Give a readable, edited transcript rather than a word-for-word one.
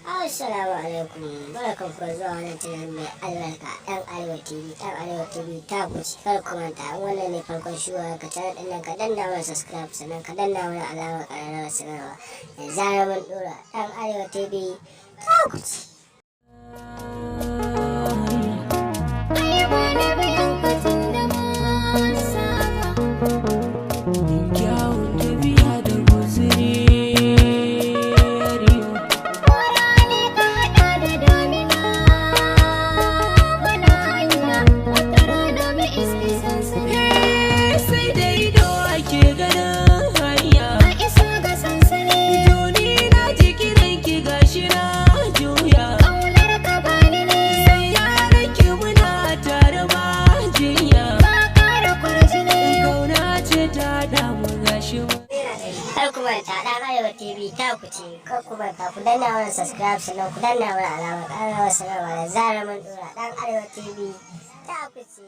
Assalamu alaikum, barkan ku zuwa wannan channel mai albarka ɗan Arewa TV. ɗan Arewa TV ta kuci, kar ku manta wannan ne farkon shigowa ka channel ɗin nan, ka danna mana subscribe sannan ka danna mana alamar ƙararrawar sanarwa da zarar mun ɗora. ɗan Arewa TV ta kuci. Kar ku manta ɗan Arewa TV ta kuce, kar ku manta ku danna mana subscribe sannan ku danna mana alamar ƙararrawar sanarwa da zarar mun ɗora. ɗan Arewa TV ta kuce.